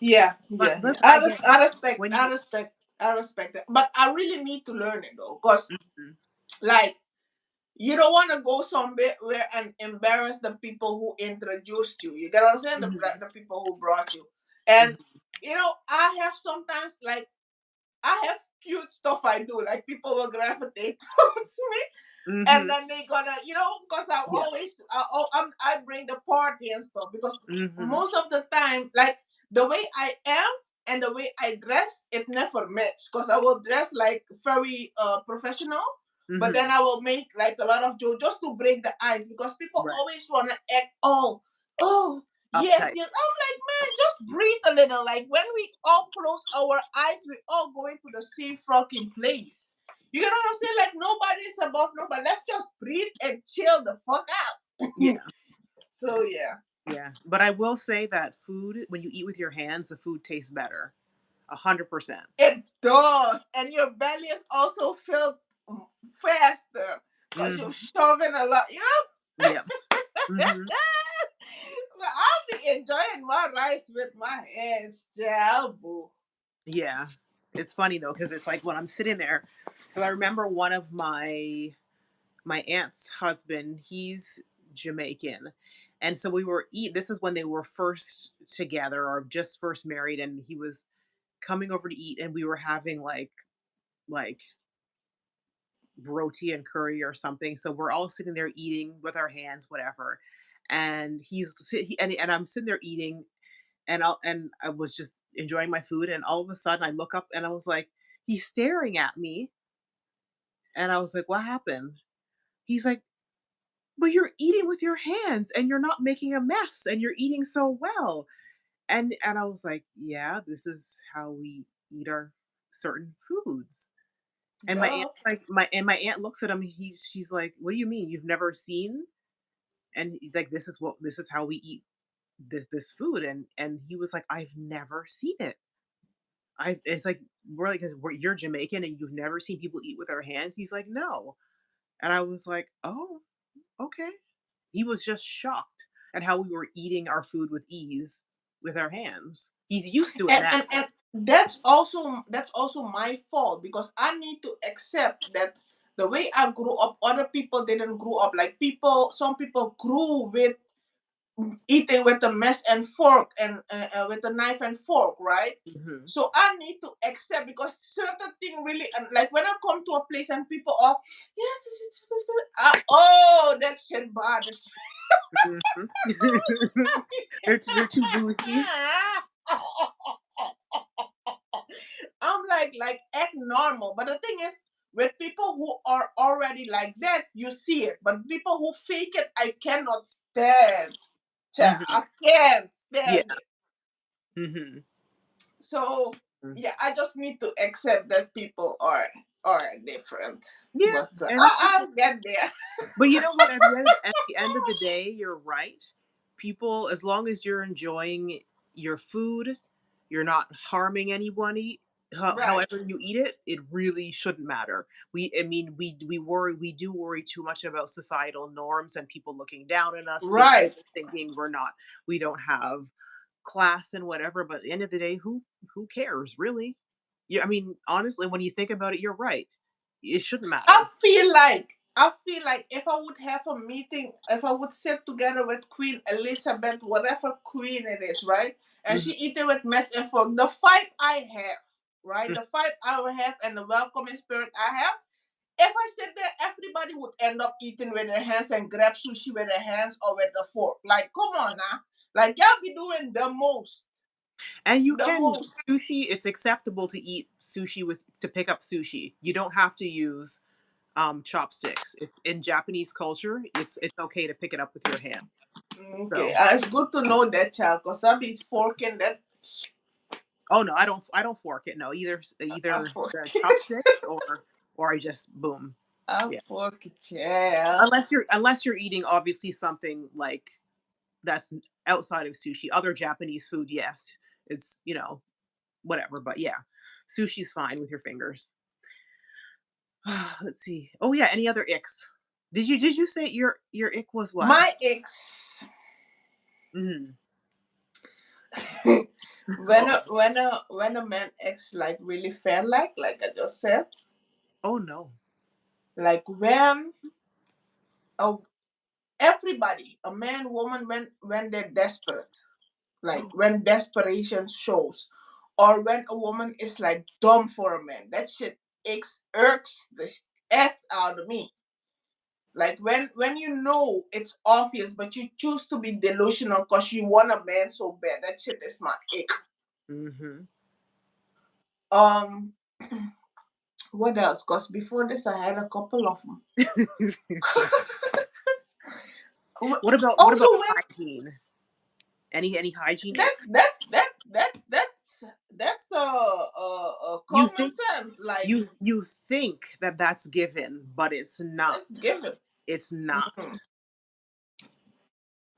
yeah, But yeah, yeah. listen, I I, get res- I respect. when I you respect. I respect it, but I really need to learn it though, cause Mhm. like you don't want to go somewhere where and embarrass the people who introduced you. You get what I'm saying? Mhm. The people who brought you, and Mhm. I have sometimes like I have cute stuff I do. Like people will gravitate towards me, and Mhm. then they gonna, because I'm Yeah. always, I bring the party and stuff. Because Mhm. most of the time, like the way I am and the way I dress, it never match. Because I will dress like very professional, but then Mhm. I will make like a lot of joke just to break the ice. Because people Right. always wanna act all, oh yes, Uptight. yes. I'm like, man, just breathe a little. Like when we all close our eyes, we all going to the same fucking place. You know what I'm saying? Like nobody's above nobody. Let's just breathe and chill the fuck out. Yeah. So yeah, Yeah. But I will say that food, when you eat with your hands, the food tastes better. 100%. it does, and your belly is also filled faster because you're Mhm. shoving a lot. You know, Yeah. Mhm. but I'll be enjoying my rice with my hands, yeah, boo. Yeah. It's funny though, because it's like when I'm sitting there, because I remember one of my aunt's husband, he's Jamaican. And so we were this is when they were first together or just first married, and he was coming over to eat, and we were having like roti and curry or something. So we're all sitting there eating with our hands, whatever. And and I'm sitting there eating, and I was just enjoying my food, and all of a sudden I look up and I was like, he's staring at me, and I was like, what happened? He's like, but you're eating with your hands and you're not making a mess and you're eating so well. And I was like, yeah, this is how we eat our certain foods. And my aunt Duh. my aunt looks at him, she's like, what do you mean? You've never seen? And he's like, this is how we eat this food. And he was like, I've never seen it. I It's like you're Jamaican and you've never seen people eat with their hands. He's like, no. And I was like, oh, okay. He was just shocked at how we were eating our food with ease with our hands. He's used to it and now. and and that's also my fault because I need to accept that the way I grew up, other people didn't grow up like people. Some people grew with eating with a mess and fork and with a knife and fork, right? Mhm. So I need to accept because certain thing really, like when I come to a place and people are yes, oh that shit bothers Mhm. They're too bougie. me. I'm like act normal. But the thing is, with people who are already like that, you see it. But people who fake it, I cannot stand. Mhm. I can't Yeah. stand it. Mhm. So Mm. yeah, I just need to accept that people are different. Yeah, But and it's I'll get there. but you know what? At the end of the day, you're right. People, as long as you're enjoying your food, you're not harming anybody. Right, However you eat it, it really shouldn't matter. I mean, we do worry too much about societal norms and people looking down on us, right. thinking we don't have class and whatever. But at the end of the day, who cares really? Yeah, I mean, honestly, when you think about it, you're right. It shouldn't I matter. feel like I feel like if I would have a meeting, if I would sit together with Queen Elizabeth, whatever queen it is, right? And she Mhm. eating with mess and fork. The fight I have, right? The fight I will have and the welcoming spirit I have. If I sit there, everybody would end up eating with their hands and grab sushi with their hands or with a fork. Like, come on now. Like y'all be doing the most. And you The can most. sushi, it's acceptable to eat sushi with to pick up sushi. You don't have to use chopsticks. It's in Japanese culture, it's okay to pick it up with your hand. Okay. So, It's good to know that child because I'll be forking that oh no, I don't fork it. No, I either fork the it. chopsticks or I just boom. I Yeah. fork it, child. Unless you're eating obviously something like that's outside of sushi. Other Japanese food, yes. It's, whatever, but yeah. Sushi's fine with your fingers. Let's see. Oh yeah, any other icks? Did you say your ick was what? My ex, Mhm. When a man acts like really fair, like I just said, Oh no. like when a everybody, a man, woman, when they're desperate, like when desperation shows, or when a woman is like dumb for a man, that shit irks the s out of me. Like when you know it's obvious, but you choose to be delusional because you want a man so bad. That shit is my ick. Hmm. Um, what else? Because before this, I had a couple of them. What Also, about when hygiene? Any hygiene that's icks? that's that's that's that's that's a You common think sense. Like you think that that's given, but it's not. that's given. It's Mhm. not.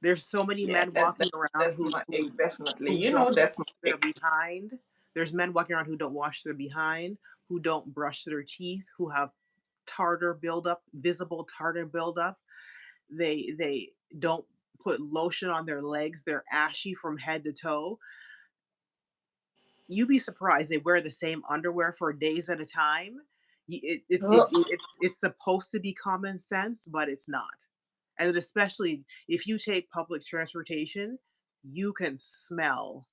There's so many Yeah, men that, walking that around that's my ick. Definitely, who you don't know, that's my wash their ick. behind. There's men walking around who don't wash their behind, who don't brush their teeth, who have tartar buildup, visible tartar buildup. They don't put lotion on their legs. They're ashy from head to toe. You'd be surprised. They wear the same underwear for days at a time. Ugh. It's supposed to be common sense, but it's not. And then especially if you take public transportation, you can smell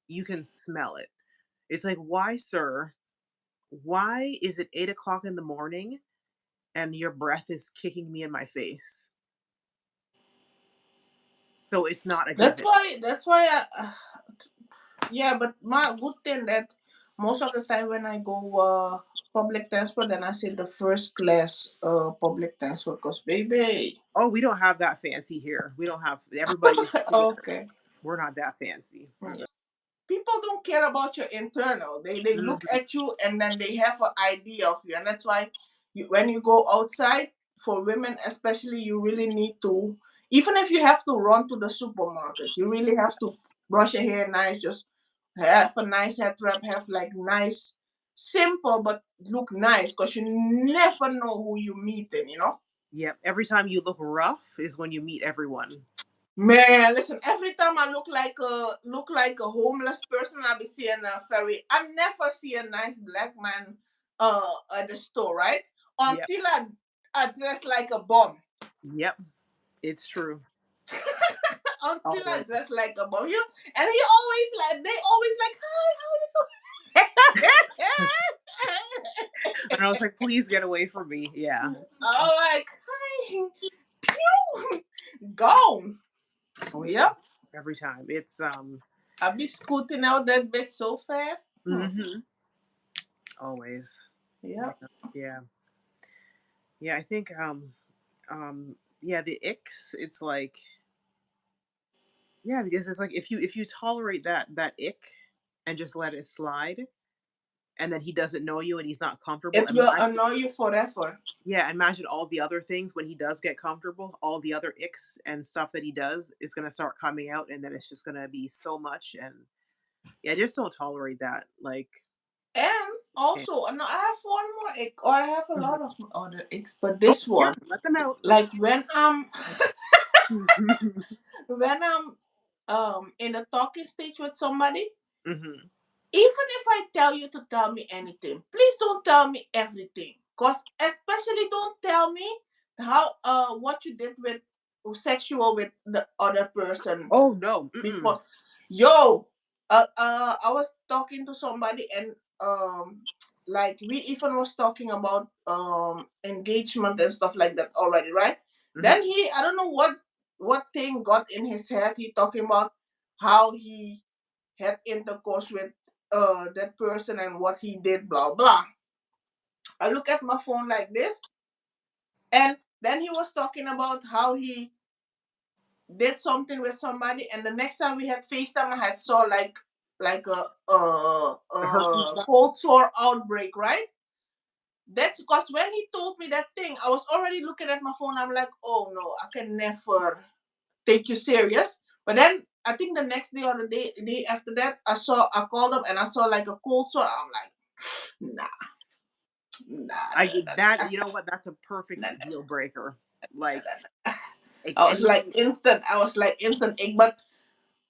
you can smell it. It's like, why, sir? Why is it 8 o'clock in the morning and your breath is kicking me in my face? So it's not a That's given. why. That's why. Yeah, but my good thing that most of the time when I go public transport, then I sit the first class public transport. Cause baby, Oh, we don't have that fancy here. We don't have everybody is together. okay. We're not that fancy. People don't care about your internal. They look Mhm. at you and then they have an idea of you, and that's why when you go outside, for women especially, you really need to. Even if you have to run to the supermarket, you really have to brush your hair nice. Just have a nice head wrap. Have like nice, simple but look nice, because you never know who you meeting. Yep. Every time you look rough is when you meet everyone. Man, listen. Every time I look like a homeless person, I be seeing a ferry. I never see a nice black man at the store, right? Yep. Until I dress like a bum. Yep. It's true. Until I Always. dress like a bum. And he always like they always like, hi, how you And doing? I was like, please get away from me. Yeah. I'm like, hi, pew, gone. Oh yeah. Yep. Every time. It's I be scooting out that bitch so fast. mhm. Always. Yeah. Yep. Yeah. Yeah. I think yeah, the icks, it's like yeah, because it's like if you tolerate that ick and just let it slide and then he doesn't know you and he's not comfortable, It will annoy you forever. yeah, imagine all the other things when he does get comfortable, all the other icks and stuff that he does is gonna start coming out, and then it's just gonna be so much. And yeah, just don't tolerate that. Like, And okay. also, no, I have one more ick, or I have a Mhm. lot of other icks, but Oh this yeah, one, let them out. like when when I'm in the talking stage with somebody, Hmm. even if I tell you to tell me anything, please don't tell me everything. Cause especially don't tell me how what you did with sexual with the other person Oh no. Mm-mm. before. Yo, I was talking to somebody and like we even was talking about engagement and stuff like that already, right? Then Hmm. I don't know what thing got in his head. He talking about how he had intercourse with that person and what he did, blah blah. I look at my phone like this, and then he was talking about how he did something with somebody, and the next time we had FaceTime, I had saw like The herpes. a cold sore outbreak, right? That's because when he told me that thing, I was already looking at my phone. I'm like, oh no, I can never take you serious. But then I think the next day or the day after that, I called him and I saw like a cold sore. I'm like, nah, nah, I nah, that nah, you know what? That's a perfect nah, deal breaker. Like I was like anything. instant. I was like instant egg, but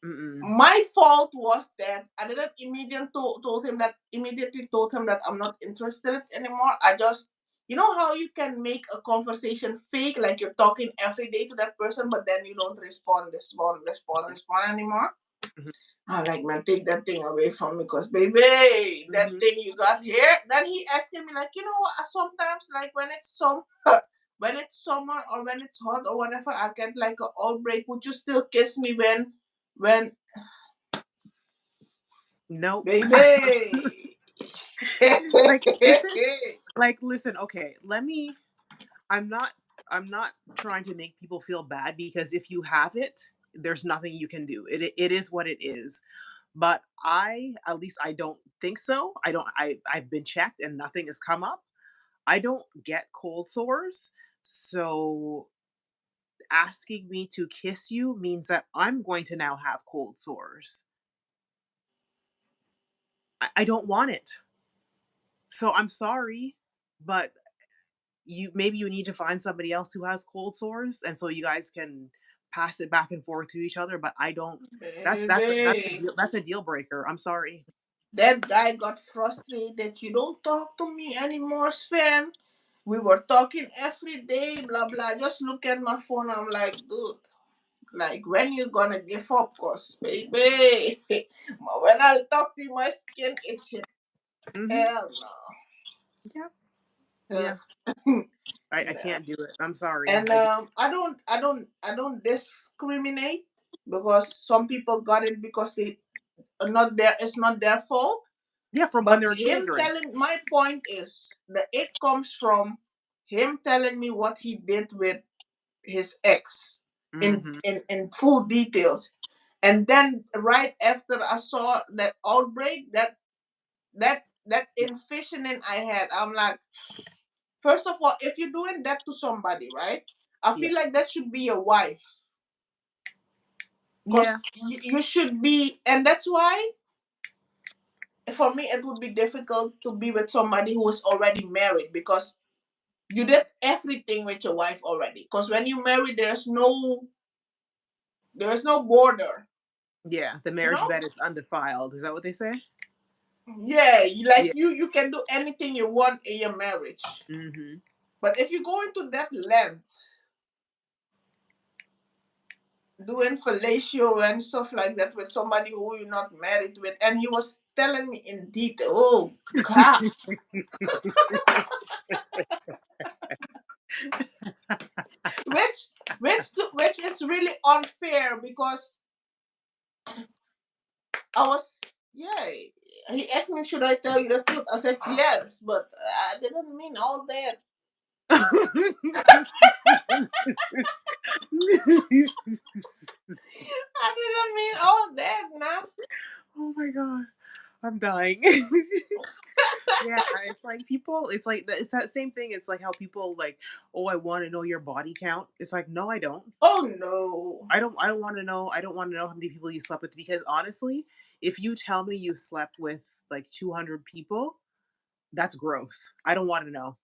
Mm-mm. My fault was that I didn't immediately told him that I'm not interested anymore. I just, you know how you can make a conversation fake, like you're talking every day to that person, but then you don't respond anymore. Mhm. I'm like, man, take that thing away from me, cause baby, that Mhm. thing you got here. Then he asking me like, you know what? Sometimes like when it's when it's summer or when it's hot or whatever, I get like an outbreak. Would you still kiss me when Nope. baby? Like, is it like, listen, okay, let me I'm not I'm not trying to make people feel bad, because if you have it, there's nothing you can do. It is what it is. But at least I don't think so. I don't I've been checked and nothing has come up. I don't get cold sores. So asking me to kiss you means that I'm going to now have cold sores. I don't want it. So I'm sorry, but you need to find somebody else who has cold sores, and so you guys can pass it back and forth to each other. But I don't. Baby, That's a deal breaker. I'm sorry. that guy got frustrated. You don't talk to me anymore, Sven. We were talking every day, blah blah. Just look at my phone. I'm like, dude, like when you gonna give up, cause baby, when I talk to you, my skin itching. Hmm. Hell Yeah, no. yeah. I Nah. can't do it. I'm sorry. And I just I don't discriminate because some people got it because they are not there. It's not their fault. yeah. From when But they're him children. telling my point is the it comes from him telling me what he did with his ex Hmm. in full details. And then right after I saw that outbreak, that envisioning I had, I'm like, first of all, if you're doing that to somebody, right? I Yeah, feel like that should be your wife. Because yeah, you should be, and that's why for me it would be difficult to be with somebody who is already married because you did everything with your wife already. Because when you marry, there's no border. yeah. The You marriage know? bed is undefiled. Is that what they say? Yeah, like Yeah. you can do anything you want in your marriage. Hmm. But if you go into that length, doing fellatio and stuff like that with somebody who you're not married with, and he was telling me in detail, oh God, which which is really unfair because I was, yeah. He asked me, should I tell you the truth? I said yes, but I didn't mean all that. I didn't mean all that, now. Oh my god, I'm dying. Yeah, it's like people. It's that same thing. It's like how people like, oh, I want to know your body count. It's like, no, I don't. Oh no, I don't want to know. I don't want to know how many people you slept with, because honestly, if you tell me you slept with like 200 people, that's gross. I don't want to know.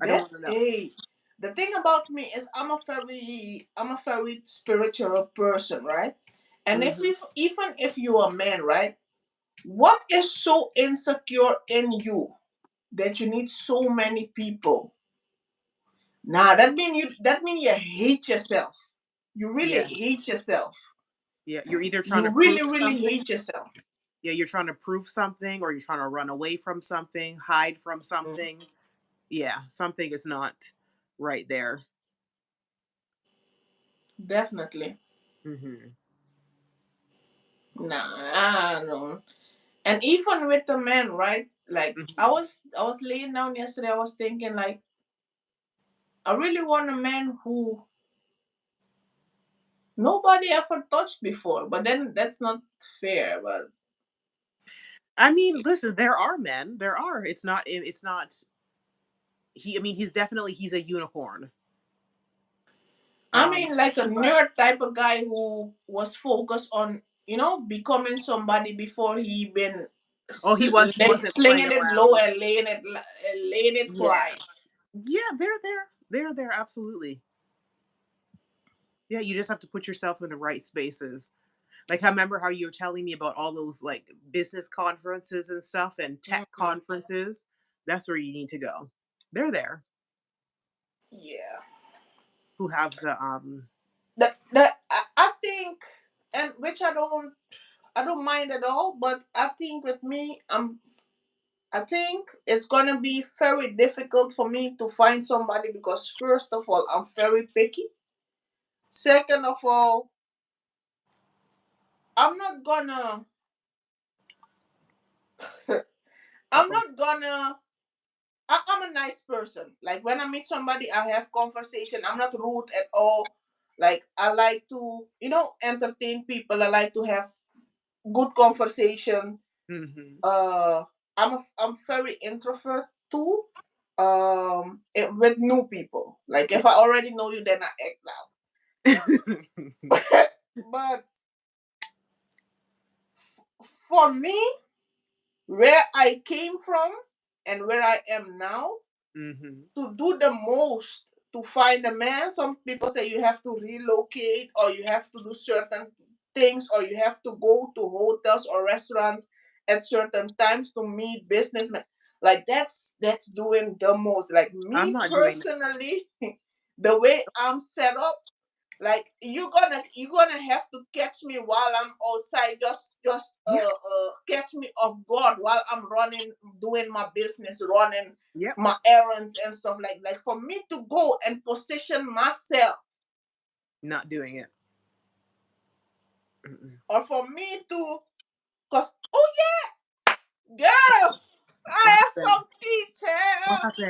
I don't want to that's know. a. The thing about me is I'm a very spiritual person, right? And if Hmm. even if you're a man, right? What is so insecure in you that you need so many people? Nah, that mean you hate yourself. You really Yeah, hate yourself. yeah. You're either trying You to prove really, really something. hate yourself. Yeah, you're trying to prove something, or you're trying to run away from something, hide from Mm, something. Yeah, something is not right there. definitely. Hmm. Nah, I don't. And even with the men, right? Like Hmm. I was laying down yesterday, I was thinking like I really want a man who nobody ever touched before. But then that's not fair. But I mean, listen, there are men. There are. It's not. It's not. He. I mean, he's a unicorn. I mean like a But nerd type of guy who was focused on, becoming somebody before he been oh, he wasn't playing slinging it low around. and laying it Yeah, quiet. yeah. They're there. They're there. Absolutely. Yeah, you just have to put yourself in the right spaces. Like, I remember how you were telling me about all those, like, business conferences and stuff and tech Hmm. conferences. That's where you need to go. They're there. Yeah. Who have I think, and which I don't mind at all. But I think with me, I think it's gonna be very difficult for me to find somebody because first of all, I'm very picky. Second of all, I'm not gonna I'm uh-oh. not gonna I'm a nice person. Like when I meet somebody, I have conversation. I'm not rude at all. Like I like to, entertain people. I like to have good conversation. Mhm. Uh, I'm very introvert too. With new people. Like if I already know you, then I act loud. But for me, where I came from and where I am now, Mhm. to do the most to find a man. Some people say you have to relocate or you have to do certain things or you have to go to hotels or restaurants at certain times to meet businessmen. Like that's doing the most. Like I'm me not doing that. personally, the way I'm set up, like you're gonna have to catch me while I'm outside. Just Yeah. catch me off guard while I'm running, doing my business, running Yep. my errands and stuff like for me to go and position myself, Not doing it. Mm-mm. or for me to, cause oh yeah, girl, What I have happened? some tea, What child. happened?